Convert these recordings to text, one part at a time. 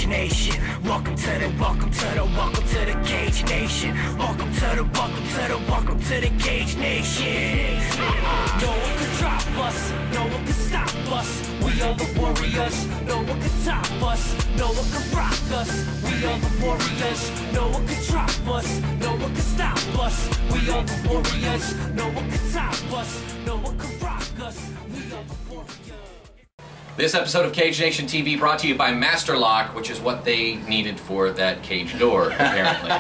Cage Nation. Welcome to the Cage Nation. Welcome to the Cage Nation. No one can drop us, no one can stop us. We are the warriors, no one can top us, no one can rock us. We are the warriors, no one can drop us, no one can stop us. We are the warriors, no one can top us, no one can rock us. We are the warriors. This episode of Cage Nation TV brought to you by Master Lock, which is what they needed for that cage door, apparently.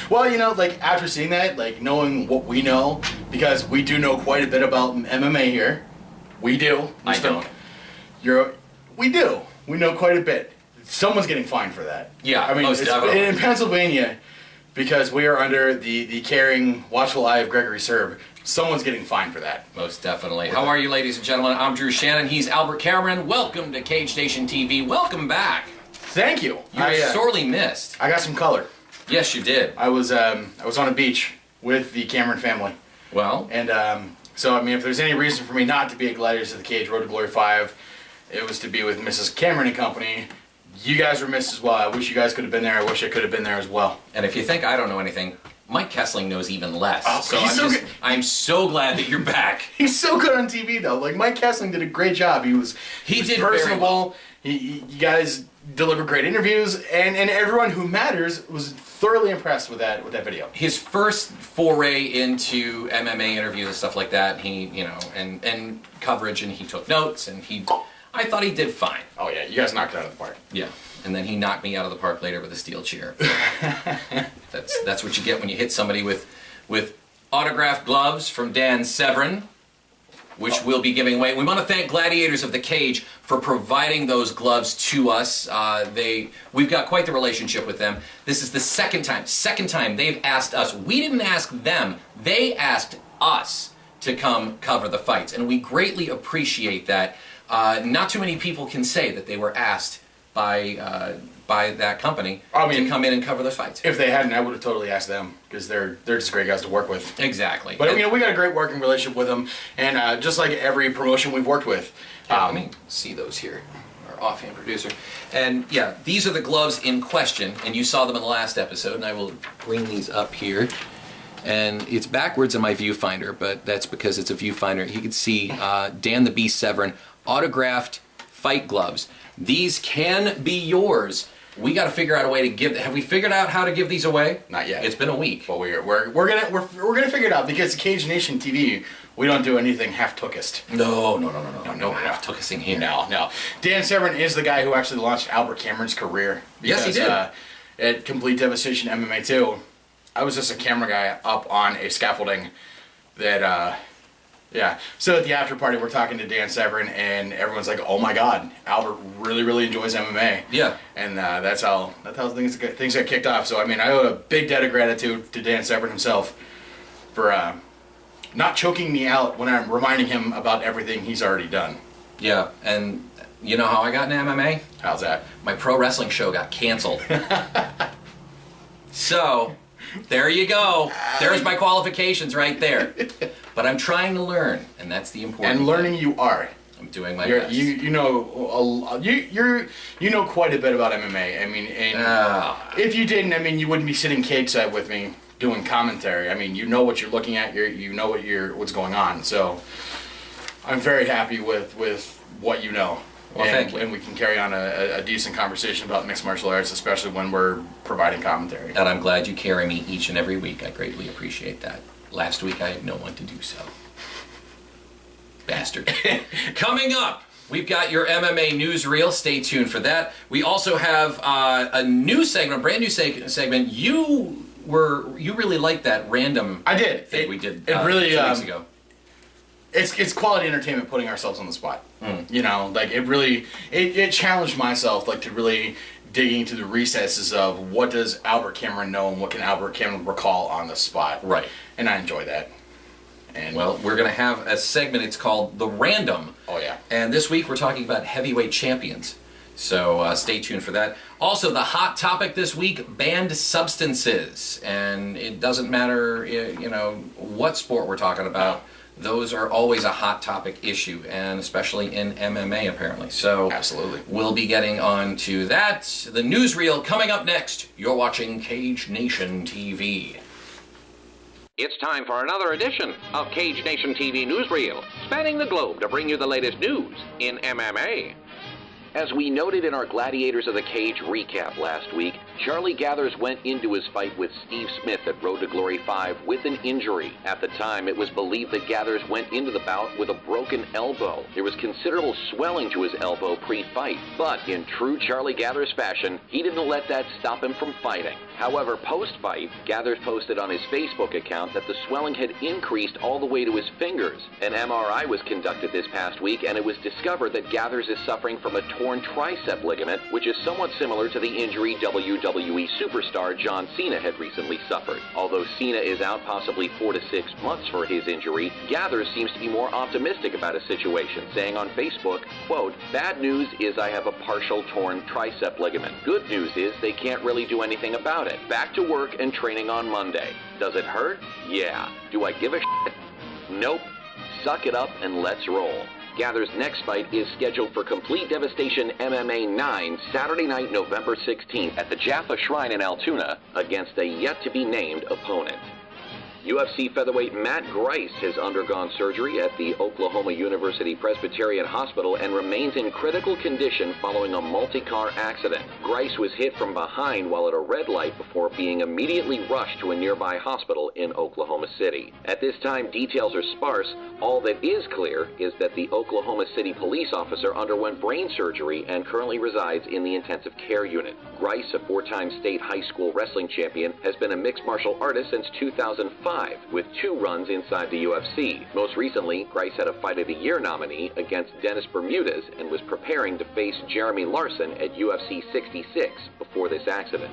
Well, you know, like, after seeing that, like, knowing what we know, because we do know quite a bit about MMA here. We do. I don't. We do. We know quite a bit. Someone's getting fined for that. Yeah, I mean, most definitely. In Pennsylvania, because we are under the caring, watchful eye of Gregory Serb, someone's getting fined for that. Most definitely. How are you, ladies and gentlemen? I'm Drew Shannon. He's Albert Cameron. Welcome to Cage Nation TV. Welcome back. Thank you. You were sorely missed. I got some color. Yes, you did. I was on a beach with the Cameron family. Well. And so, I mean, if there's any reason for me not to be at Gladiators of the Cage, Road to Glory 5, it was to be with Mrs. Cameron and company. You guys were missed as well. I wish you guys could have been there. I wish I could have been there as well. And if you think I don't know anything, Mike Kessling knows even less. Oh, so I'm so glad that you're back. He's so good on TV, though. Like, Mike Kessling did a great job. He did personable. Very well. You guys delivered great interviews, and everyone who matters was thoroughly impressed with that video. His first foray into MMA interviews and stuff like that, he, you know, and coverage, and he took notes, and I thought he did fine. Oh yeah, you guys knocked it out of the park. Yeah, and then he knocked me out of the park later with a steel chair. That's what you get when you hit somebody with autographed gloves from Dan Severin, which we'll be giving away. We want to thank Gladiators of the Cage for providing those gloves to us. We've got quite the relationship with them. This is the second time they've asked us. We didn't ask them. They asked us to come cover the fights, and we greatly appreciate that. Not too many people can say that they were asked by that company to come in and cover those fights. If they hadn't, I would have totally asked them, because they're just great guys to work with. Exactly. But you know, we got a great working relationship with them, and just like every promotion we've worked with. Let me see those here. Our offhand producer. And yeah, these are the gloves in question, and you saw them in the last episode, and I will bring these up here. And it's backwards in my viewfinder, but that's because it's a viewfinder. You can see Dan the Beast Severin autographed fight gloves. These can be yours. We got to figure out a way to give. Have we figured out how to give these away? Not yet. It's been a week. But we're gonna figure it out, because Cage Nation TV, we don't do anything half-tookist. No half-tookisting here. No. Dan Severin is the guy who actually launched Albert Cameron's career. Yes, he did. At Complete Devastation MMA 2, I was just a camera guy up on a scaffolding that. Yeah. So at the after party, we're talking to Dan Severin, and everyone's like, "Oh my God, Albert really enjoys MMA." Yeah. And that's how things got kicked off. So I mean, I owe a big debt of gratitude to Dan Severin himself for not choking me out when I'm reminding him about everything he's already done. Yeah. And you know how I got into MMA? How's that? My pro wrestling show got canceled. So. There you go. There's my qualifications right there. But I'm trying to learn, and that's the important And learning thing. You are. I'm doing my best. You know quite a bit about MMA. I mean, and if you didn't, I mean, you wouldn't be sitting cage side with me doing commentary. I mean, you know what you're looking at. You know what's going on. So I'm very happy with what you know. Well, thank you. And we can carry on a decent conversation about mixed martial arts, especially when we're providing commentary. And I'm glad you carry me each and every week. I greatly appreciate that. Last week I had no one to do so. Bastard. Coming up, we've got your MMA newsreel. Stay tuned for that. We also have a new segment, a brand new segment. You really liked that random thing we did 2 weeks ago. It's quality entertainment, putting ourselves on the spot. You know, like it challenged myself, like, to really dig into the recesses of what does Albert Cameron know and what can Albert Cameron recall on the spot. Right. And I enjoy that. And well, we're going to have a segment. It's called The Random. Oh yeah. And this week we're talking about heavyweight champions. So stay tuned for that. Also, the hot topic this week, banned substances. And it doesn't matter, you know, what sport we're talking about. those are always a hot topic issue, and especially in MMA apparently. So Absolutely. we'll be getting on to that. The newsreel coming up next. You're watching Cage Nation TV. It's time for another edition of Cage Nation TV Newsreel, spanning the globe to bring you the latest news in MMA. As we noted in our Gladiators of the Cage recap last week, Charlie Gathers went into his fight with Steve Smith at Road to Glory 5 with an injury. At the time, it was believed that Gathers went into the bout with a broken elbow. There was considerable swelling to his elbow pre-fight, but in true Charlie Gathers fashion, he didn't let that stop him from fighting. However, post-fight, Gathers posted on his Facebook account that the swelling had increased all the way to his fingers. An MRI was conducted this past week, and it was discovered that Gathers is suffering from a torn tricep ligament, which is somewhat similar to the injury WWE superstar John Cena had recently suffered. Although Cena is out possibly 4 to 6 months for his injury, Gathers seems to be more optimistic about his situation, saying on Facebook, quote, "Bad news is I have a partial torn tricep ligament. Good news is they can't really do anything about it. Back to work and training on Monday. Does it hurt? Yeah. Do I give a shit? Nope. Suck it up and let's roll." Gathers' next fight is scheduled for Complete Devastation MMA 9 Saturday night, November 16th at the Jaffa Shrine in Altoona against a yet-to-be-named opponent. UFC featherweight Matt Grice has undergone surgery at the Oklahoma University Presbyterian Hospital and remains in critical condition following a multi-car accident. Grice was hit from behind while at a red light before being immediately rushed to a nearby hospital in Oklahoma City. At this time, details are sparse. All that is clear is that the Oklahoma City police officer underwent brain surgery and currently resides in the intensive care unit. Grice, a 4-time state high school wrestling champion, has been a mixed martial artist since 2005. With 2 runs inside the UFC. Most recently, Grice had a Fight of the Year nominee against Dennis Bermudez and was preparing to face Jeremy Larson at UFC 66 before this accident.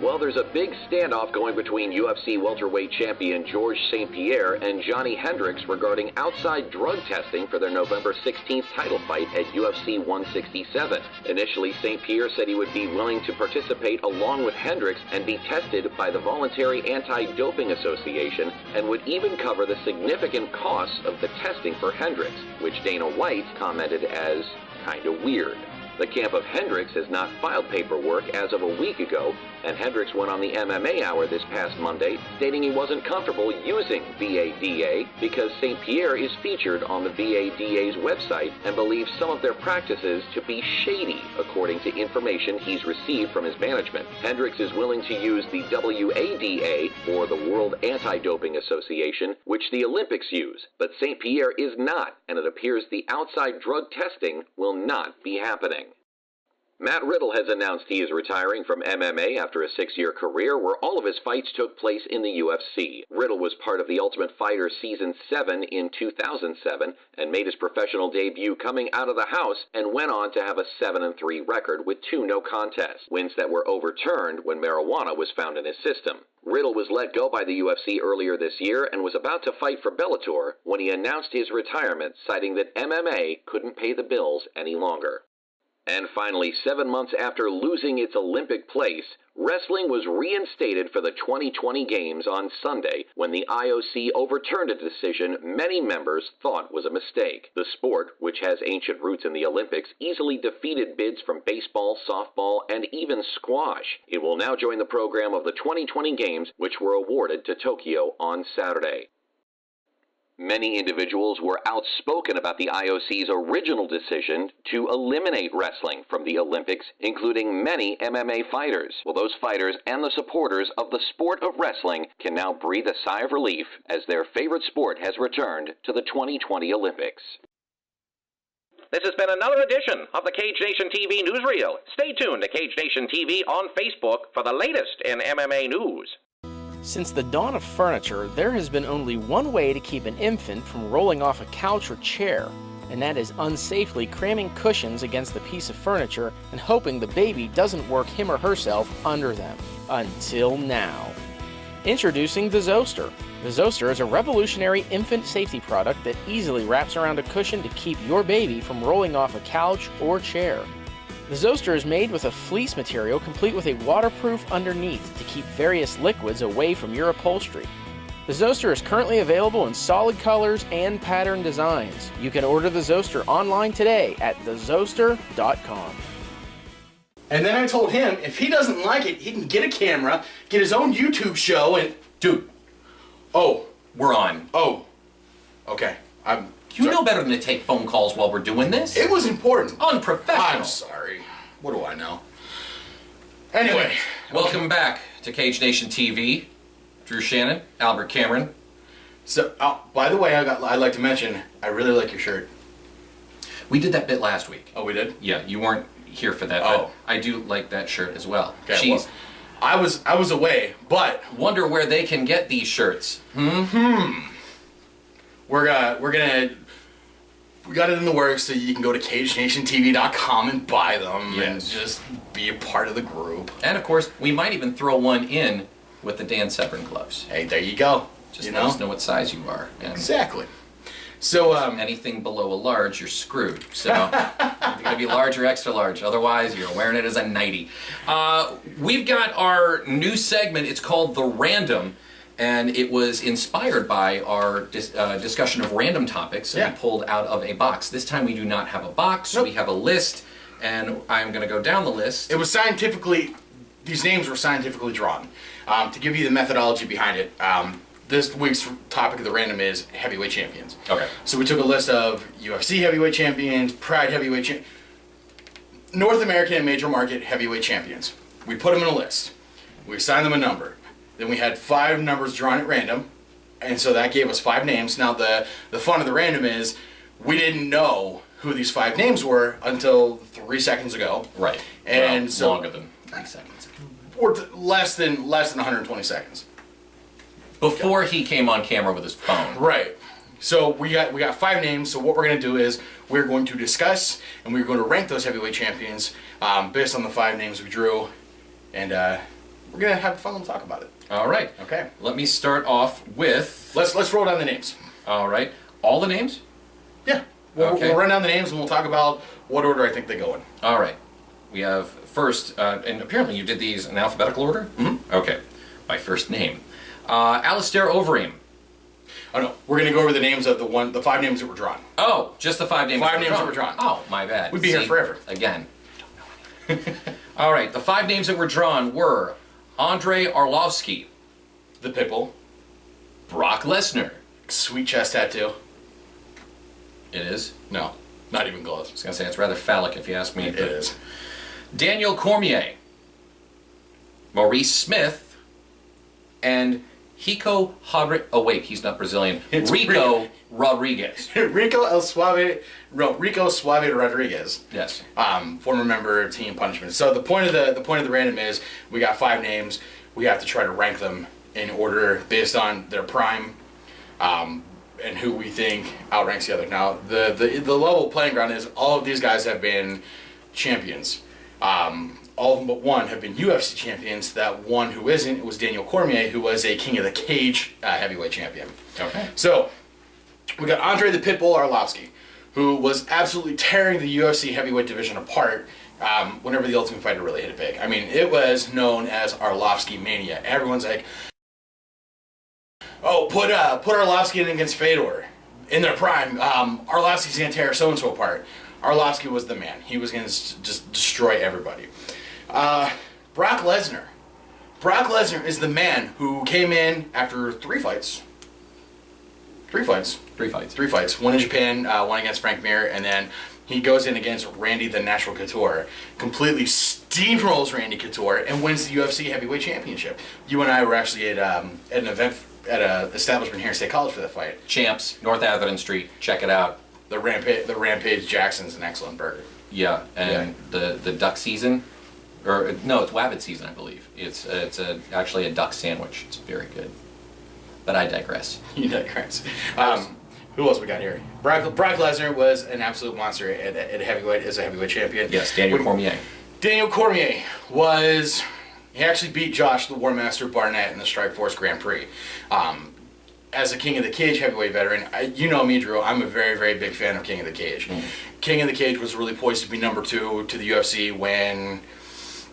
Well, there's a big standoff going between UFC welterweight champion George St. Pierre and Johnny Hendricks regarding outside drug testing for their November 16th title fight at UFC 167. Initially, St. Pierre said he would be willing to participate along with Hendricks and be tested by the Voluntary Anti-Doping Association and would even cover the significant costs of the testing for Hendricks, which Dana White commented as kinda weird. The camp of Hendricks has not filed paperwork as of a week ago, and Hendricks went on the MMA Hour this past Monday, stating he wasn't comfortable using VADA because St. Pierre is featured on the VADA's website and believes some of their practices to be shady, according to information he's received from his management. Hendricks is willing to use the WADA, or the World Anti-Doping Association, which the Olympics use, but St. Pierre is not, and it appears the outside drug testing will not be happening. Matt Riddle has announced he is retiring from MMA after a 6-year career where all of his fights took place in the UFC. Riddle was part of the Ultimate Fighter Season 7 in 2007 and made his professional debut coming out of the house and went on to have a 7-3 record with 2 no contests, wins that were overturned when marijuana was found in his system. Riddle was let go by the UFC earlier this year and was about to fight for Bellator when he announced his retirement, citing that MMA couldn't pay the bills any longer. And finally, 7 months after losing its Olympic place, wrestling was reinstated for the 2020 Games on Sunday when the IOC overturned a decision many members thought was a mistake. The sport, which has ancient roots in the Olympics, easily defeated bids from baseball, softball, and even squash. It will now join the program of the 2020 Games, which were awarded to Tokyo on Saturday. Many individuals were outspoken about the IOC's original decision to eliminate wrestling from the Olympics, including many MMA fighters. Well, those fighters and the supporters of the sport of wrestling can now breathe a sigh of relief as their favorite sport has returned to the 2020 Olympics. This has been another edition of the Cage Nation TV Newsreel. Stay tuned to Cage Nation TV on Facebook for the latest in MMA news. Since the dawn of furniture, there has been only one way to keep an infant from rolling off a couch or chair, and that is unsafely cramming cushions against the piece of furniture and hoping the baby doesn't work him or herself under them. Until now. Introducing the Zoster. The Zoster is a revolutionary infant safety product that easily wraps around a cushion to keep your baby from rolling off a couch or chair. The Zoster is made with a fleece material complete with a waterproof underneath to keep various liquids away from your upholstery. The Zoster is currently available in solid colors and pattern designs. You can order the Zoster online today at thezoster.com. And then I told him if he doesn't like it, he can get a camera, get his own YouTube show, and Dude, oh, we're on. oh, okay. You know better than to take phone calls while we're doing this. It was important. Unprofessional. I'm sorry. What do I know? Anyway, Welcome back to Cage Nation TV. Drew Shannon, Albert Cameron. so by the way, I'd like to mention I really like your shirt. We did that bit last week. Oh, we did? Yeah, you weren't here for that. Oh. But I do like that shirt as well. Okay. Jeez. Well, I was away, but Wonder where they can get these shirts. we got it in the works so you can go to CageNationTV.com and buy them and Yes. just be a part of the group. And of course, we might even throw one in with the Dan Severin gloves. Hey, there you go. Just you let us know what size you are. And Exactly. So anything below a large, you're screwed. So you're gonna be large or extra large. Otherwise, you're wearing it as a nightie. We've got our new segment. It's called The Random. And it was inspired by our discussion of random topics that Yeah. we pulled out of a box. This time we do not have a box. Nope. We have a list. And I'm going to go down the list. it was these names were scientifically drawn. To give you the methodology behind it, this week's topic of the random is heavyweight champions. Okay. So we took a list of UFC heavyweight champions, Pride heavyweight champions, North American and major market heavyweight champions. We put them in a list. We assigned them a number. Then we had 5 numbers drawn at random, and so that gave us 5 names. Now the fun of the random is we didn't know who these 5 names were until 3 seconds ago. Right. And well, so longer than 3 seconds. or less than 120 seconds. Before he came on camera with his phone. Right. So we got 5 names. So what we're going to do is we're going to discuss and we're going to rank those heavyweight champions based on the 5 names we drew, and we're going to have fun and talk about it. All right. Okay. Let me start off with. Let's roll down the names. All right. All the names? Yeah. We'll Okay. run down the names and we'll talk about what order I think they go in. All right. We have first, and apparently you did these in alphabetical order? Mm-hmm. Okay. By first name. Alistair Overeem. Oh no, we're going to go over the names of the 5 names that were drawn. Oh, just the 5 names. 5 names that were drawn. Oh, my bad. We'd be here forever. Again. All right. The 5 names that were drawn were Andrei Arlovski, The Pitbull, Brock Lesnar. sweet chest tattoo. It is. No, not even close. I was gonna say it's rather phallic if you ask me. It is. Daniel Cormier, Maurice Smith, and Ricco Rodriguez. Oh wait, he's not Brazilian. It's Ricco Rodriguez. Ricco Suave Rodriguez. Yes. Former member of Team Punishment. So the point of the random is we got 5 names. We have to try to rank them in order based on their prime, and who we think outranks the other. Now the level playing ground is all of these guys have been champions. All of them but one have been UFC champions. That one who isn't was Daniel Cormier, who was a King of the Cage heavyweight champion. Okay. So we got Andrei the Pitbull Arlovski, who was absolutely tearing the UFC heavyweight division apart whenever the Ultimate Fighter really hit it big. I mean, it was known as Arlovski Mania. Everyone's like, oh, put Arlovski in against Fedor in their prime. Arlovski's going to tear so-and-so apart. Arlovski was the man. He was going to just destroy everybody. Brock Lesnar. Brock Lesnar is the man who came in after 3 fights. 3 fights. 3 fights. 3 fights. One in Japan, one against Frank Mir, and then he goes in against Randy the Natural Couture. Completely steamrolls Randy Couture and wins the UFC Heavyweight Championship. You and I were actually at an event at an establishment here in State College for that fight. Champs, North Atherton Street. Check it out. The Rampage Jackson's an excellent burger. Yeah, and the duck season, or no, it's Wabbit season, I believe. It's actually a duck sandwich. It's very good. But I digress. You digress. Who else we got here? Brock Lesnar was an absolute monster at heavyweight as a heavyweight champion. Yes, Daniel Cormier. Daniel Cormier he actually beat Josh the War Master Barnett in the Strikeforce Grand Prix. As a King of the Cage heavyweight veteran, you know me, Drew, I'm a very, very big fan of King of the Cage. Mm. King of the Cage was really poised to be number 2 to the UFC when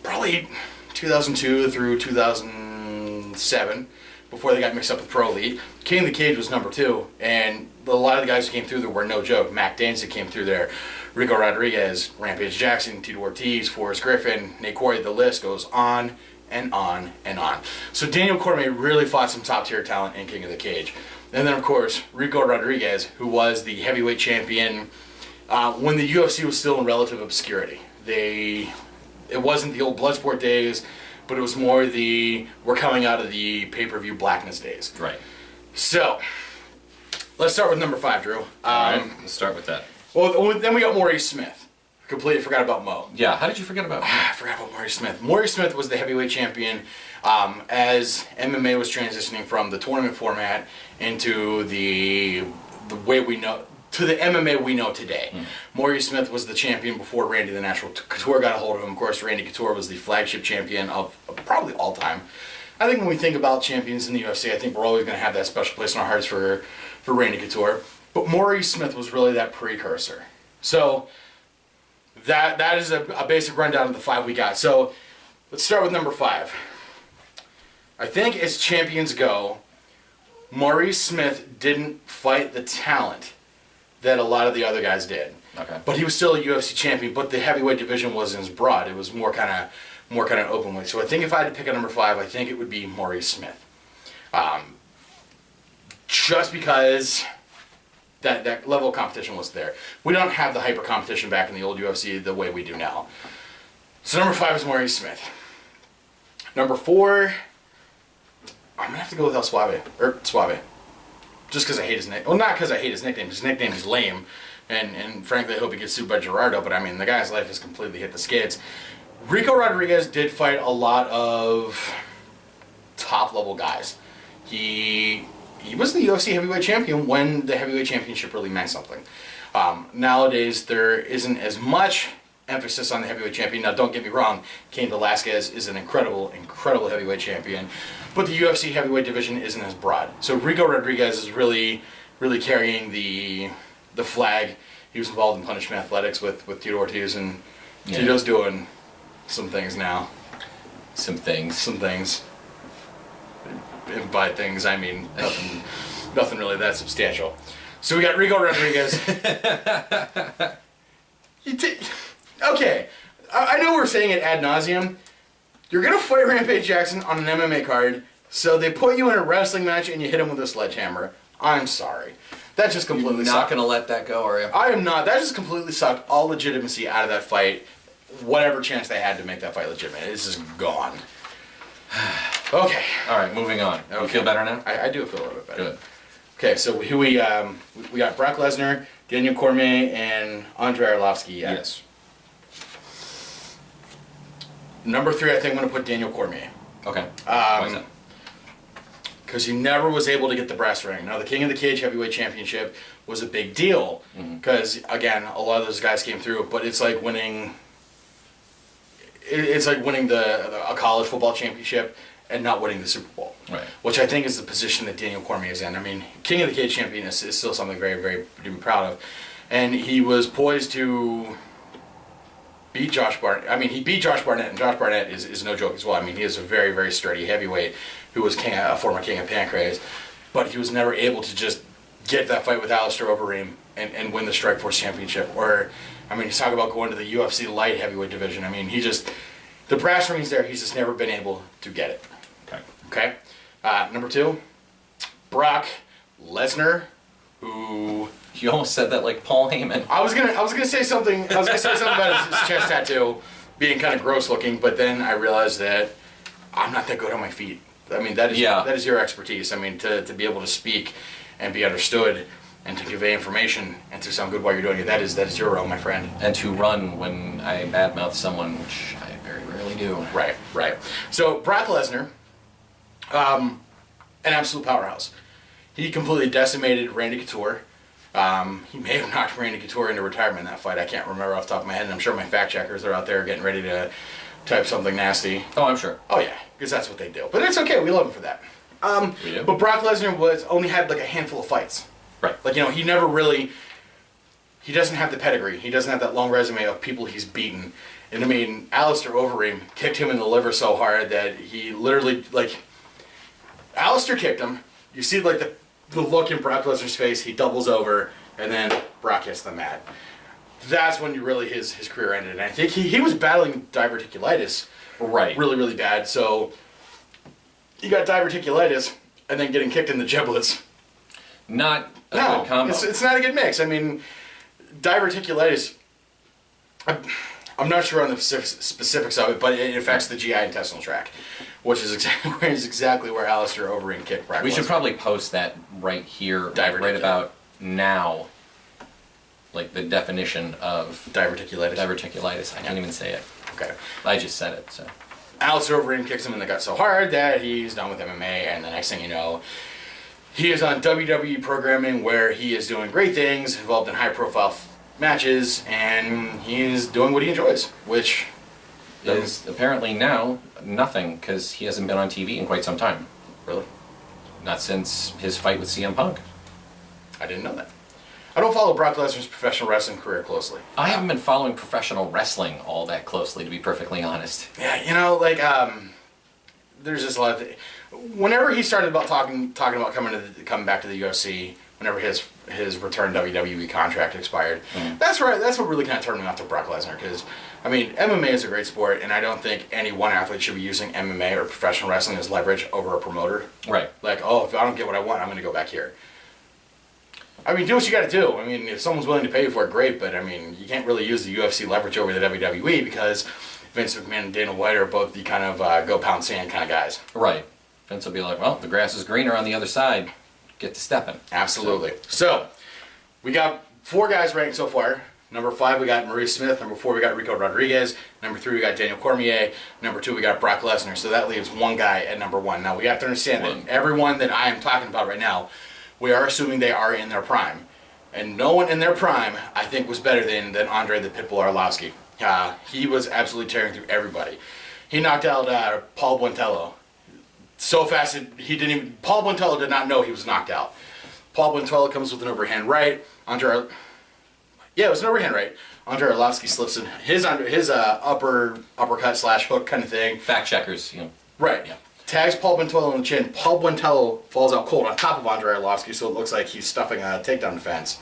probably 2002 through 2007. before they got mixed up with Pro Elite. King of the Cage was number 2, and a lot of the guys who came through there were no joke. Mac Danzig came through there, Ricco Rodriguez, Rampage Jackson, Tito Ortiz, Forrest Griffin, Nate Corey. The list goes on and on and on. So Daniel Cormier really fought some top tier talent in King of the Cage. And then of course Ricco Rodriguez, who was the heavyweight champion when the UFC was still in relative obscurity. It wasn't the old Bloodsport days, but it was more we're coming out of the pay-per-view blackness days. Right. So, let's start with number 5, Drew. All right, let's start with that. Well, then we got Maurice Smith. Completely forgot about Mo. Yeah, how did you forget about I forgot about Maurice Smith. Maurice Smith was the heavyweight champion as MMA was transitioning from the tournament format into the way we know, to the MMA we know today. Maurice Smith was the champion before Randy the Natural Couture got a hold of him. Of course, Randy Couture was the flagship champion of probably all time. I think when we think about champions in the UFC, I think we're always going to have that special place in our hearts for Randy Couture. But Maurice Smith was really that precursor. So that is a basic rundown of the 5 we got. So let's start with number 5. I think as champions go, Maurice Smith didn't fight the talent that a lot of the other guys did. Okay. But he was still a UFC champion, but the heavyweight division wasn't as broad. It was more kind of open weight. So I think if I had to pick a number 5, I think it would be Maurice Smith. Just because that level of competition was there. We don't have the hyper competition back in the old UFC the way we do now. So number 5 is Maurice Smith. Number 4, I'm gonna have to go with Suave. Just because I hate his name. Well, not because I hate his nickname. His nickname is lame, and frankly, I hope he gets sued by Gerardo. But I mean, the guy's life has completely hit the skids. Ricco Rodriguez did fight a lot of top level guys. He was the UFC heavyweight champion when the heavyweight championship really meant something. Nowadays, there isn't as much emphasis on the heavyweight champion. Now, don't get me wrong, Cain Velasquez is an incredible heavyweight champion, but the UFC heavyweight division isn't as broad. So Ricco Rodriguez is really carrying the flag. He was involved in Punishment Athletics with Tito Ortiz, and Tito's doing some things now. Some things. And by things, I mean nothing really that substantial. So we got Ricco Rodriguez. Okay, I know we're saying it ad nauseum. You're going to fight Rampage Jackson on an MMA card, so they put you in a wrestling match and you hit him with a sledgehammer. I'm sorry. That just completely You're not going to let that go, are you? I am not. That just completely sucked all legitimacy out of that fight. Whatever chance they had to make that fight legitimate, it's just gone. Okay. All right, moving on. Okay. You feel better now? I do feel a little bit better. Good. Okay, so who we got Brock Lesnar, Daniel Cormier, and Andrei Arlovski. Yes. Number 3, I think I'm going to put Daniel Cormier. Okay. Why is that? Because he never was able to get the brass ring. Now, the King of the Cage Heavyweight Championship was a big deal because, again, a lot of those guys came through. But it's like winning. It's like winning a college football championship and not winning the Super Bowl. Right. Which I think is the position that Daniel Cormier is in. I mean, King of the Cage champion is still something very, very to be proud of, and he was poised to beat Josh Barnett. I mean, he beat Josh Barnett, and Josh Barnett is no joke as well. I mean, he is a very, very sturdy heavyweight who was a former king of Pancrase, but he was never able to just get that fight with Alistair Overeem and win the Strikeforce Championship. Or, I mean, he's talking about going to the UFC light heavyweight division. I mean, the brass ring's there, he's just never been able to get it. Okay. Number 2, Brock Lesnar, who... You almost said that like Paul Heyman. I was gonna say something about his chest tattoo being kind of gross looking, but then I realized that I'm not that good on my feet. I mean, that is your expertise. I mean, to be able to speak and be understood and to convey information and to sound good while you're doing it, that is your role, my friend. And to run when I badmouth someone, which I very rarely do. Right. So Brock Lesnar, an absolute powerhouse. He completely decimated Randy Couture. He may have knocked Randy Couture into retirement in that fight. I can't remember off the top of my head, and I'm sure my fact checkers are out there getting ready to type something nasty. Oh, I'm sure. Oh yeah, because that's what they do. But it's okay. We love him for that. We do. But Brock Lesnar only had like a handful of fights. Right. Like, you know, he never really. He doesn't have the pedigree. He doesn't have that long resume of people he's beaten. And I mean, Alistair Overeem kicked him in the liver so hard that he literally, like, Alistair kicked him. You see like the look in Brock Lesnar's face. He doubles over, and then Brock hits the mat. That's when really his career ended. And I think he was battling diverticulitis. Right. Really, really bad. So you got diverticulitis and then getting kicked in the giblets. Not a good combo. It's not a good mix. I mean, diverticulitis, I'm not sure on the specifics of it, but it affects the GI intestinal tract, which is exactly where Alistair Overeem kicked Brock Lesnar. We should probably post that right here, right about now. Like the definition of diverticulitis. Diverticulitis. I can't even say it. Okay. I just said it, so. Alistair Overeem kicks him in the gut so hard that he's done with MMA, and the next thing you know, he is on WWE programming where he is doing great things, involved in high-profile matches, and he is doing what he enjoys, which is apparently now nothing, because he hasn't been on TV in quite some time. Really? Not since his fight with CM Punk. I didn't know that. I don't follow Brock Lesnar's professional wrestling career closely. I haven't been following professional wrestling all that closely, to be perfectly honest. Yeah, you know, like, there's just a lot of whenever he started about talking about coming back to the UFC, whenever his return WWE contract expired, that's what really kind of turned me off to Brock Lesnar, because I mean, MMA is a great sport, and I don't think any one athlete should be using MMA or professional wrestling as leverage over a promoter. Right. Like, oh, if I don't get what I want, I'm going to go back here. I mean, do what you got to do. I mean, if someone's willing to pay you for it, great, but I mean, you can't really use the UFC leverage over the WWE, because Vince McMahon and Dana White are both the kind of go pound sand kind of guys. Right. Vince will be like, well, the grass is greener on the other side. Get to stepping. Absolutely. So, we got 4 guys ranked so far. Number 5, we got Maurice Smith. Number 4, we got Ricco Rodriguez. Number 3, we got Daniel Cormier. Number 2, we got Brock Lesnar. So that leaves one guy at number 1. Now, we have to understand that everyone that I am talking about right now, we are assuming they are in their prime. And no one in their prime, I think, was better than Andrei the Pitbull Arlovski. He was absolutely tearing through everybody. He knocked out Paul Buentello so fast that Paul Buentello did not know he was knocked out. Paul Buentello comes with an overhand right. It was an overhand right. Andrei Arlovski slips in his uppercut / hook kind of thing. Fact checkers, you know. Right. Yeah. Tags Paul Buentello on the chin. Paul Buentello falls out cold on top of Andrei Arlovski, so it looks like he's stuffing a takedown defense.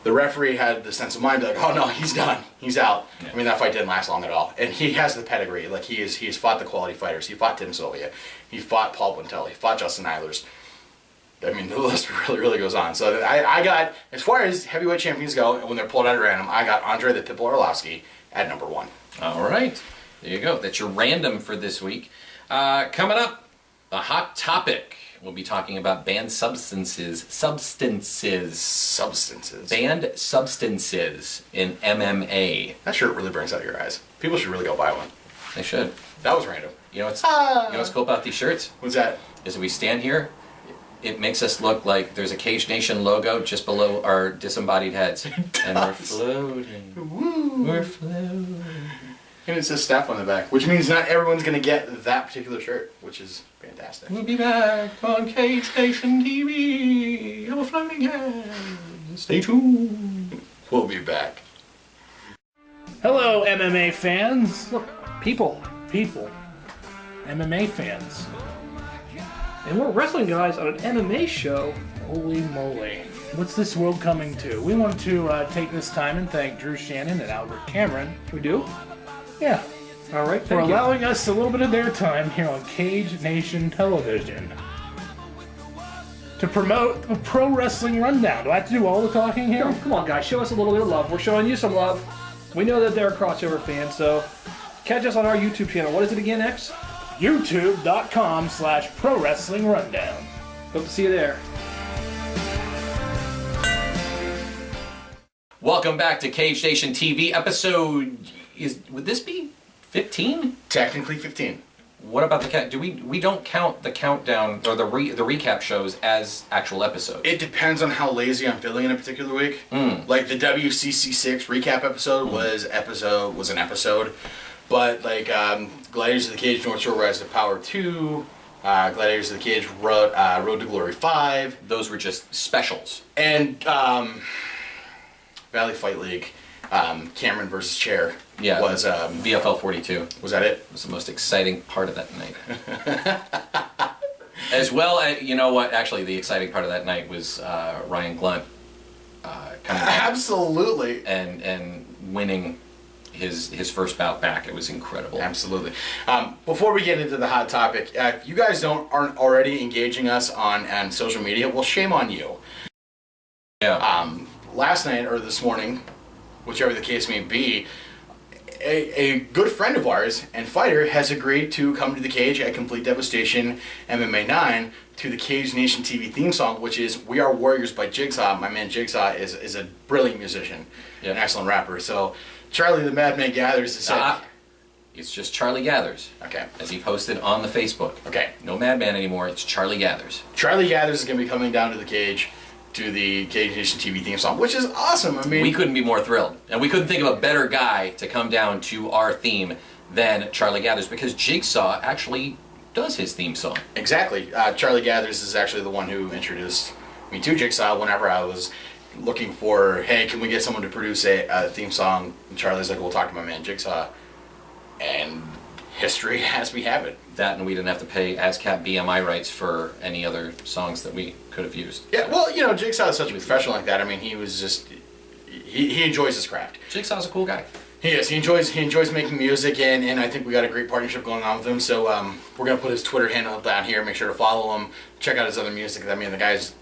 The referee had the sense of mind, like, oh no, he's done. He's out. Yeah. I mean, that fight didn't last long at all. And he has the pedigree. Like, he's fought the quality fighters. He fought Tim Sylvia. He fought Paul Buentello. He fought Justin Eilers. I mean, the list really, really goes on. So I got, as far as heavyweight champions go, and when they're pulled out at random, I got Andrei the Pitbull Arlovski at number 1. All right. There you go. That's your random for this week. Coming up, a hot topic. We'll be talking about banned substances. Banned substances in MMA. That shirt really brings out your eyes. People should really go buy one. They should. That was random. You know what's cool about these shirts? What's that? Is we stand here, it makes us look like there's a Cage Nation logo just below our disembodied heads. And we're floating. Woo. We're floating. And it says staff on the back, which means not everyone's going to get that particular shirt, which is fantastic. We'll be back on Cage Nation TV. I'm a floating head. Stay tuned. We'll be back. Hello, MMA fans. Look, people, MMA fans. And we're wrestling guys on an MMA show. Holy moly. What's this world coming to? We want to take this time and thank Drew Shannon and Albert Cameron. We do? Yeah. All right, for allowing us a little bit of their time here on Cage Nation Television to promote the Pro Wrestling Rundown. Do I have to do all the talking here? Come on, guys. Show us a little bit of love. We're showing you some love. We know that they're crossover fans, so catch us on our YouTube channel. What is it again, X? YouTube.com/Pro Wrestling Rundown. Hope to see you there. Welcome back to Cage Nation TV episode. Would this be 15? Technically 15. What about the count? We don't count the countdown or the recap shows as actual episodes? It depends on how lazy I'm feeling in a particular week. Like the WCC 6 recap episode was an episode, but like Gladiators of the Cage North Shore Rise to Power 2, Gladiators of the Cage Road to Glory 5. Those were just specials. And Valley Fight League, Cameron versus Chair. Yeah, was VFL 42. Was that it? It was the most exciting part of that night. As well as, you know what, actually the exciting part of that night was Ryan Glunt coming back Absolutely. and winning his first bout back. It was incredible. Absolutely. Before we get into the hot topic, if you guys aren't already engaging us on social media, well, shame on you. Yeah. Last night or this morning, whichever the case may be, a good friend of ours and fighter has agreed to come to the cage at Complete Devastation MMA 9 to the Cage Nation TV theme song, which is "We Are Warriors" by Jigsaw. My man Jigsaw is a brilliant musician, an excellent rapper. So Charlie the Madman Gathers is It's just Charlie Gathers. Okay. As he posted on the Facebook. Okay. No Madman anymore. It's Charlie Gathers. Charlie Gathers is going to be coming down to the cage to the Cage Nation TV theme song, which is awesome. I mean, We couldn't be more thrilled. And we couldn't think of a better guy to come down to our theme than Charlie Gathers, because Jigsaw actually does his theme song. exactly. Charlie Gathers is actually the one who introduced me to Jigsaw whenever I was looking for, hey, can we get someone to produce a theme song? And Charlie's like, we'll talk to my man Jigsaw. And history as we have it. That, and we didn't have to pay ASCAP BMI rights for any other songs that we could have used. Yeah, well, you know, Jigsaw is such a professional like that. I mean, he was just, he enjoys his craft. Jigsaw's a cool guy. He is. He enjoys making music, and I think we got a great partnership going on with him. So we're gonna put his Twitter handle down here. Make sure to follow him. Check out his other music. I mean, the guy's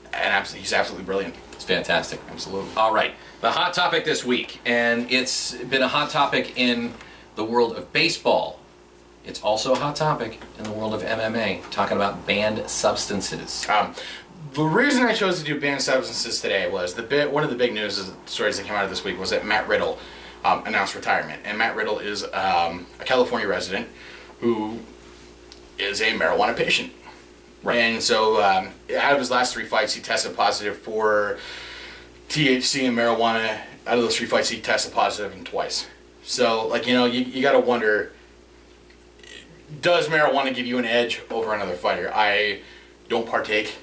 he's absolutely brilliant. It's fantastic. Absolutely. All right, the hot topic this week, and it's been a hot topic in the world of baseball. It's also a hot topic in the world of MMA, talking about banned substances. The reason I chose to do banned substances today was one of the big news stories that came out of this week was that Matt Riddle announced retirement. And Matt Riddle is a California resident who is a marijuana patient. Right. And so out of his last 3 fights, he tested positive for THC and marijuana. Out of those 3 fights, he tested positive in twice. So, like, you know, you got to wonder, does marijuana give you an edge over another fighter? I don't partake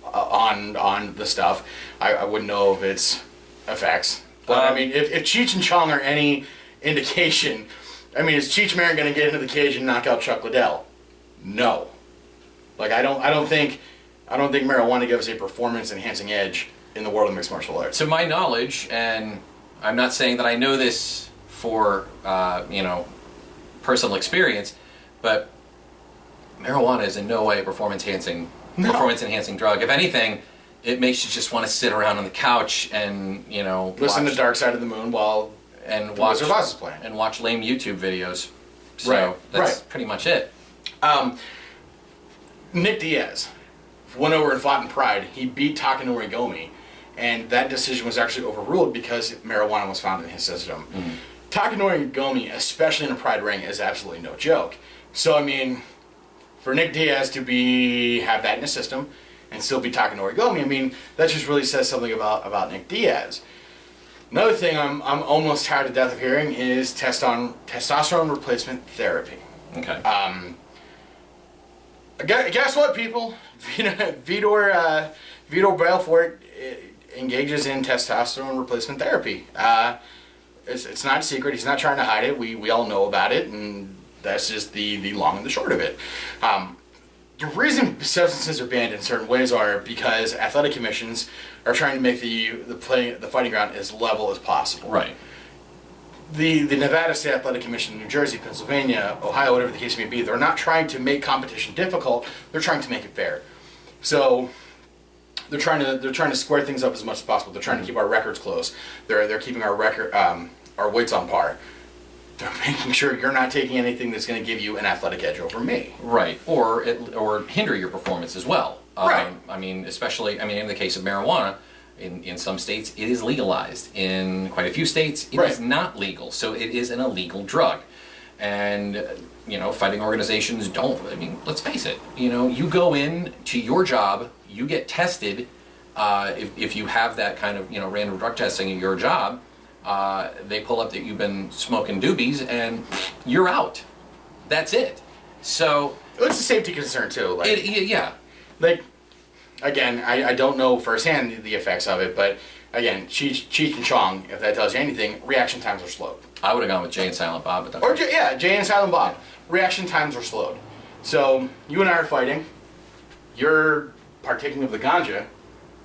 on the stuff. I wouldn't know of its effects. But, I mean, if Cheech and Chong are any indication, I mean, is Cheech Marin going to get into the cage and knock out Chuck Liddell? No. Like, I don't think marijuana gives a performance-enhancing edge in the world of mixed martial arts. To my knowledge, and I'm not saying that I know this for personal experience, but marijuana is in no way a performance enhancing drug. If anything, it makes you just want to sit around on the couch and listen to Dark Side of the Moon while watch Wizard of Oz is playing and watch lame YouTube videos. So right, that's pretty much it. Nick Diaz went over and fought in Pride. He beat Takanori Gomi, and that decision was actually overruled because marijuana was found in his system. Mm-hmm. Takanori Gomi, especially in a Pride ring, is absolutely no joke. So, I mean, for Nick Diaz to have that in his system and still be Takanori Gomi, I mean, that just really says something about Nick Diaz. Another thing I'm almost tired to death of hearing is testosterone replacement therapy. Okay. Guess what, people? Vitor Belfort engages in testosterone replacement therapy. It's not a secret. He's not trying to hide it. We all know about it, and that's just the long and the short of it. The reason substances are banned in certain ways are because athletic commissions are trying to make the fighting ground as level as possible. Right. The Nevada State Athletic Commission, New Jersey, Pennsylvania, Ohio, whatever the case may be, they're not trying to make competition difficult. They're trying to make it fair. So they're trying to square things up as much as possible. They're trying to keep our records close. They're keeping our weights on par. They're making sure you're not taking anything that's going to give you an athletic edge over me. Right. Or hinder your performance as well. Right. Especially in the case of marijuana. In some states, it is legalized. In quite a few states, it is not legal. So it is an illegal drug. And, fighting organizations don't. I mean, let's face it. You go in to your job, you get tested. If you have that kind of, random drug testing at your job, they pull up that you've been smoking doobies and you're out. That's it. So it's a safety concern, too. Yeah. Again, I don't know firsthand the effects of it, but again, Cheech and Chong, if that tells you anything, reaction times are slowed. I would have gone with Jay and Silent Bob, but Jay and Silent Bob. Reaction times are slowed. So you and I are fighting. you're partaking of the ganja,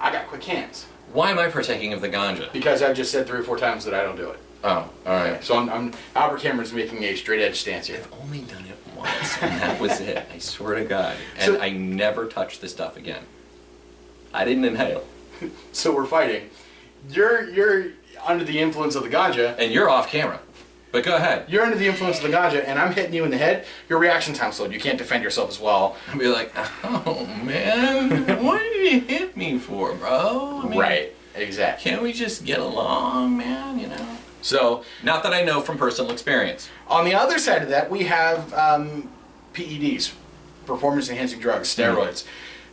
I got quick hands. Why am I partaking of the ganja? Because I've just said 3 or 4 times that I don't do it. Oh, all right. So Albert Cameron's making a straight edge stance here. I've only done it once, and that was it. I swear to God. And I never touched the stuff again. I didn't inhale. So we're fighting. You're under the influence of the ganja. And you're off camera. But go ahead. You're under the influence of the ganja, and I'm hitting you in the head. Your reaction time's slowed. You can't defend yourself as well. I'll be like, oh, man, what did you hit me for, bro? I mean, Right. Exactly. Can't we just get along, man, you know? So, Not that I know from personal experience. on the other side of that, we have PEDs, performance-enhancing drugs, steroids.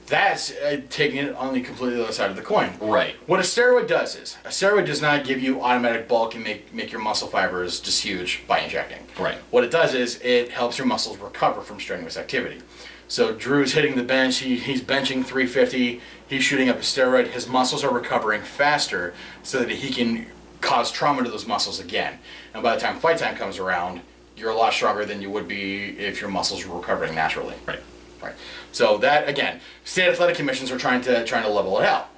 That's taking it on the completely other side of the coin. Right. What a steroid does is, a steroid does not give you automatic bulk and make your muscle fibers just huge by injecting. Right. What it does is, it helps your muscles recover from strenuous activity. So Drew's hitting the bench, he's benching 350, he's shooting up a steroid, his muscles are recovering faster so that he can cause trauma to those muscles again. And by the time fight time comes around, you're a lot stronger than you would be if your muscles were recovering naturally. Right. Right. So that, again, state athletic commissions are trying to level it out.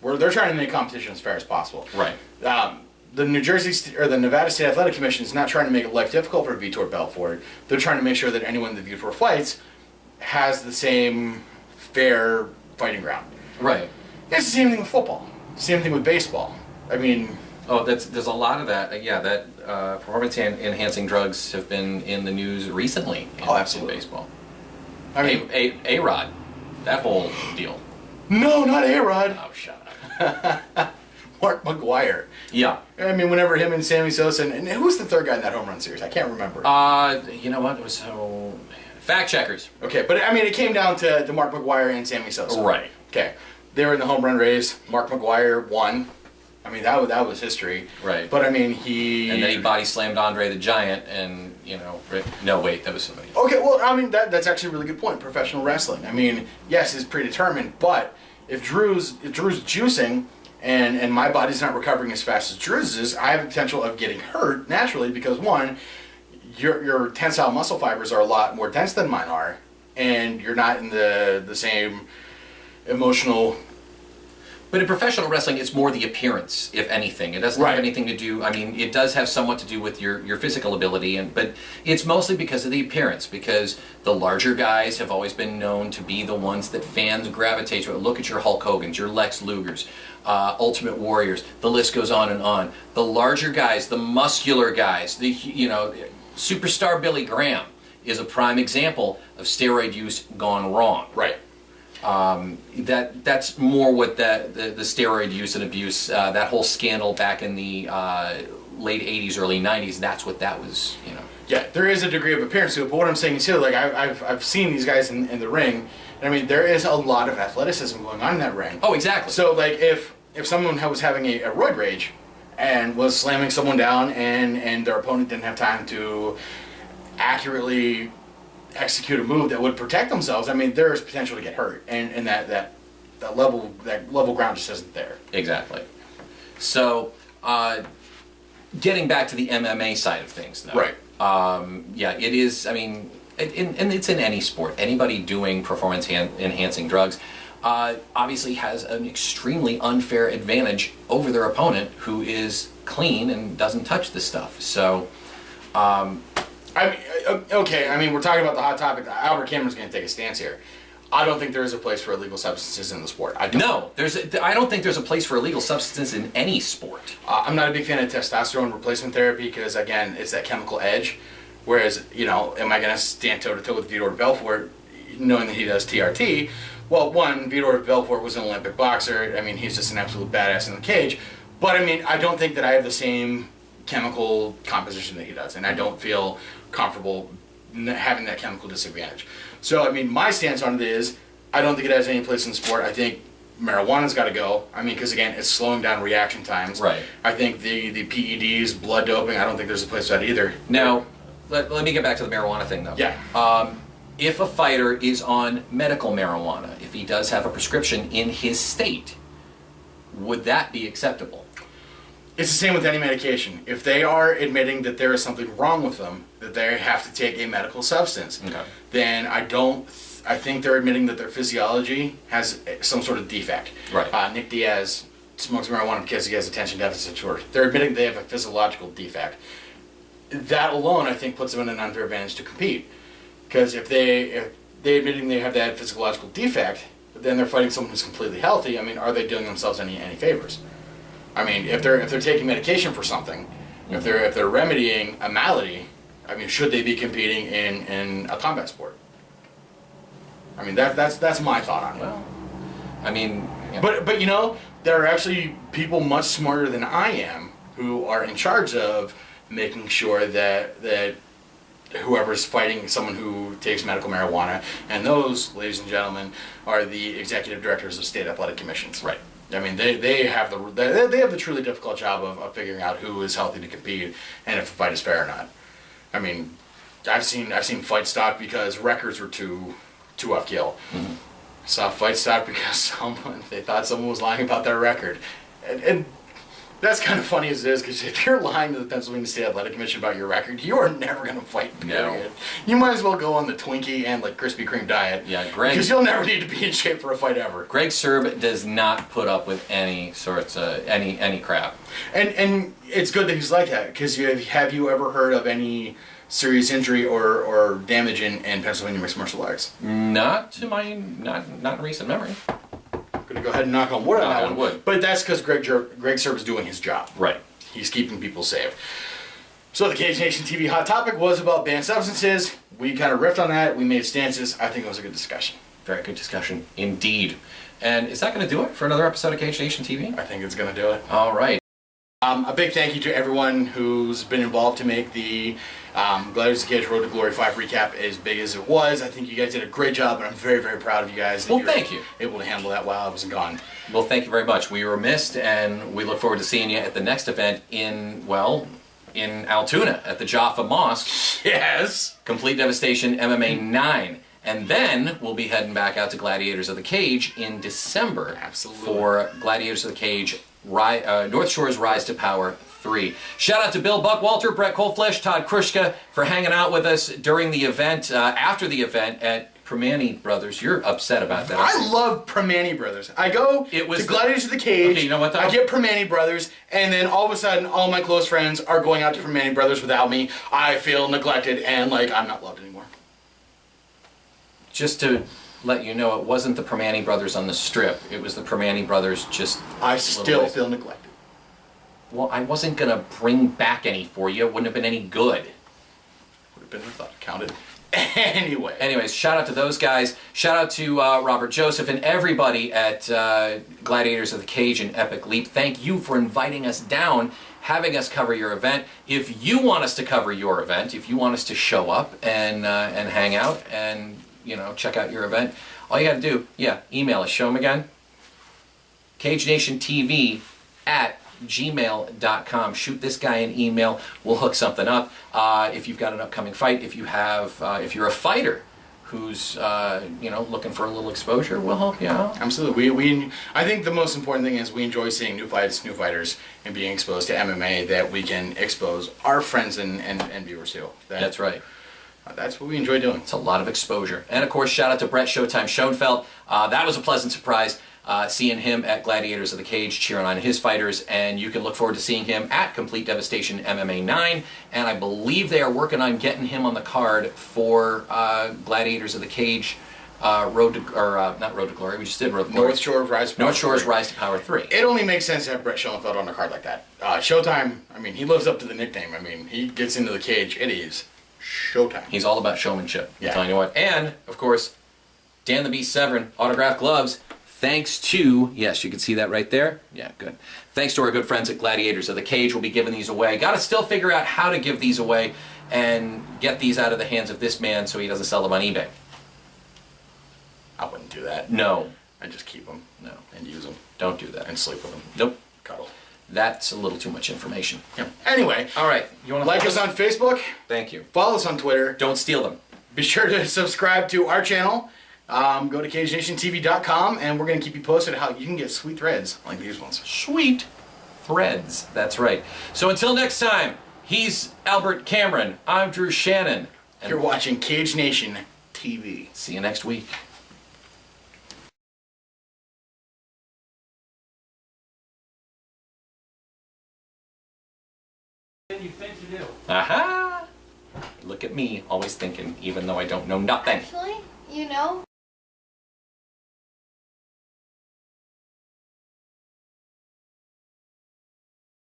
They're trying to make competition as fair as possible. Right. The the Nevada State Athletic Commission is not trying to make life difficult for Vitor Belfort. They're trying to make sure that anyone that Vitor fights has the same fair fighting ground. Right. It's the same thing with football. Same thing with baseball. I mean, Oh, there's a lot of that. Yeah, that performance-enhancing drugs have been in the news recently in, absolutely. in baseball. I mean, A-Rod, that whole deal. no, not A-Rod. Oh, shut up. Mark McGuire. Yeah. I mean, whenever him and Sammy Sosa and who's the third guy in that home run series? I can't remember. You know what? It was so... Fact checkers. Okay, but I mean, it came down to Mark McGuire and Sammy Sosa. Right. Okay, they were in the home run race. Mark McGuire won. I mean, that was history. Right. But I mean, And then he body slammed Andrei the Giant, and no, wait, that was somebody else. Okay, well, I mean, that's actually a really good point. Professional wrestling. I mean, yes, it's predetermined, but if Drew's juicing and my body's not recovering as fast as Drew's is, I have the potential of getting hurt naturally because one, your tensile muscle fibers are a lot more dense than mine are, and you're not in the same emotional. But in professional wrestling, it's more the appearance, if anything. It doesn't Right. have anything to do. I mean, it does have somewhat to do with your physical ability, but it's mostly because of the appearance. Because the larger guys have always been known to be the ones that fans gravitate to. Look at your Hulk Hogan's, your Lex Luger's, Ultimate Warriors. The list goes on and on. The larger guys, the muscular guys, superstar Billy Graham is a prime example of steroid use gone wrong. Right. That's more what the steroid use and abuse, that whole scandal back in the late 80s, early 90s, that's what that was, Yeah, there is a degree of appearance to it, but what I'm saying is, too, like, I've seen these guys in the ring, and I mean, there is a lot of athleticism going on in that ring. Oh, exactly. So, like, if someone was having a roid rage and was slamming someone down and their opponent didn't have time to accurately execute a move that would protect themselves, I mean, there is potential to get hurt, and that level ground just isn't there. Exactly. So, getting back to the MMA side of things, though. Right. Yeah, it is. I mean, and it's in any sport. Anybody doing performance-enhancing drugs obviously has an extremely unfair advantage over their opponent who is clean and doesn't touch this stuff. So. I mean, we're talking about the hot topic. Albert Cameron's going to take a stance here. I don't think there is a place for illegal substances in the sport. I don't think there's a place for illegal substances in any sport. I'm not a big fan of testosterone replacement therapy because, again, it's that chemical edge. Whereas, am I going to stand toe-to-toe with Vitor Belfort knowing that he does TRT? Well, one, Vitor Belfort was an Olympic boxer. I mean, he's just an absolute badass in the cage. But, I mean, I don't think that I have the same chemical composition that he does, and I don't feel comfortable having that chemical disadvantage. So, I mean, my stance on it is, I don't think it has any place in sport. I think marijuana's got to go. I mean, because again, it's slowing down reaction times. Right. I think the PEDs, blood doping, I don't think there's a place for that either. Now, let me get back to the marijuana thing, though. Yeah. If a fighter is on medical marijuana, if he does have a prescription in his state, would that be acceptable? It's the same with any medication. If they are admitting that there is something wrong with them, that they have to take a medical substance, Okay. then I don't I think they're admitting that their physiology has some sort of defect. Right. Nick Diaz smokes marijuana because he has attention deficit disorder. They're admitting they have a physiological defect. That alone, I think, puts them in an unfair advantage to compete. Because if they admitting they have that physiological defect, but then they're fighting someone who's completely healthy, I mean, are they doing themselves any favors? I mean, if they're taking medication for something, if they're remedying a malady, I mean, should they be competing in a combat sport? I mean, that's my thought on it. Well, I mean, yeah. But you know, there are actually people much smarter than I am who are in charge of making sure that whoever's fighting someone who takes medical marijuana, and those, ladies and gentlemen, are the executive directors of state athletic commissions. Right. I mean, they have the truly difficult job of figuring out who is healthy to compete and if a fight is fair or not. I mean, I've seen fights stop because records were too off kill. Mm-hmm. Saw fights stop because they thought someone was lying about their record, and that's kind of funny as it is, because if you're lying to the Pennsylvania State Athletic Commission about your record, you are never going to fight. Period. No. You might as well go on the Twinkie and like Krispy Kreme diet. Yeah, Greg. Because you'll never need to be in shape for a fight ever. Greg Serb does not put up with any sorts of any crap. And it's good that he's like that, because have you ever heard of any serious injury or damage in Pennsylvania mixed martial arts? Not in recent memory. I'm going to go ahead and knock on wood on that one. Wood. But that's because Greg Serb is doing his job. Right. He's keeping people safe. So the Cage Nation TV hot topic was about banned substances. We kind of riffed on that. We made stances. I think it was a good discussion. Very good discussion indeed. And is that going to do it for another episode of Cage Nation TV? I think it's going to do it. All right. A big thank you to everyone who's been involved to make the Gladiators of the Cage Road to Glory 5 recap as big as it was. I think you guys did a great job, and I'm very, very proud of you guys. Well, thank you. Able to handle that while I wasn't gone. Well, thank you very much. We were missed, and we look forward to seeing you at the next event in Altoona at the Jaffa Mosque. Yes. Complete Devastation MMA 9. And then we'll be heading back out to Gladiators of the Cage in December. Absolutely. For Gladiators of the Cage North Shore's Rise to Power 3. Shout out to Bill Buckwalter, Brett Coldflesh, Todd Krushka for hanging out with us during the event, after the event at Primanti Brothers. You're upset about that. I love Primanti Brothers. I go to Gladiators of the Cage, okay, you know what, though? I get Primanti Brothers, and then all of a sudden all my close friends are going out to Primanti Brothers without me. I feel neglected and like I'm not loved anymore. Just to let you know, it wasn't the Primanti Brothers on the strip. It was the Primanti Brothers just... I still feel neglected. Well, I wasn't going to bring back any for you. It wouldn't have been any good. Would have been, I thought, counted. Anyway. Anyways, shout out to those guys. Shout out to Robert Joseph and everybody at Gladiators of the Cage and Epic Leap. Thank you for inviting us down, having us cover your event. If you want us to cover your event, if you want us to show up and hang out and... check out your event. All you got to do, email us. Show them again. CageNationTV@gmail.com. Shoot this guy an email. We'll hook something up. If you've got an upcoming fight, if you're a fighter who's looking for a little exposure, we'll help you out. Absolutely. I think the most important thing is we enjoy seeing new fighters, and being exposed to MMA that we can expose our friends and viewers to. That's right. That's what we enjoy doing. It's a lot of exposure. And of course, shout out to Brett Showtime Schoenfeld. That was a pleasant surprise, seeing him at Gladiators of the Cage, cheering on his fighters. And you can look forward to seeing him at Complete Devastation MMA 9. And I believe they are working on getting him on the card for Gladiators of the Cage, not Road to Glory. We just did Road to Glory. North Shore's Rise to Power 3. It only makes sense to have Brett Schoenfeld on a card like that. Showtime, I mean, he lives up to the nickname. I mean, he gets into the cage. It is showtime. He's all about showmanship. Yeah. I'm telling you what. And, of course, Dan the Beast Severin, autographed gloves, thanks to, yes, you can see that right there. Yeah, good. Thanks to our good friends at Gladiators of the Cage. We'll be giving these away. Got to still figure out how to give these away and get these out of the hands of this man so he doesn't sell them on eBay. I wouldn't do that. No. I'd just keep them. No. And use them. Don't do that. And sleep with them. Nope. Cuddle. That's a little too much information. Yeah. Anyway. All right. You want to like us on Facebook? Thank you. Follow us on Twitter. Don't steal them. Be sure to subscribe to our channel. Go to CageNationTV.com, and we're going to keep you posted how you can get sweet threads like these ones. Sweet threads. That's right. So until next time, he's Albert Cameron. I'm Drew Shannon. You're watching Cage Nation TV. See you next week. You think you do. Aha! Look at me, always thinking, even though I don't know nothing. Actually, you know,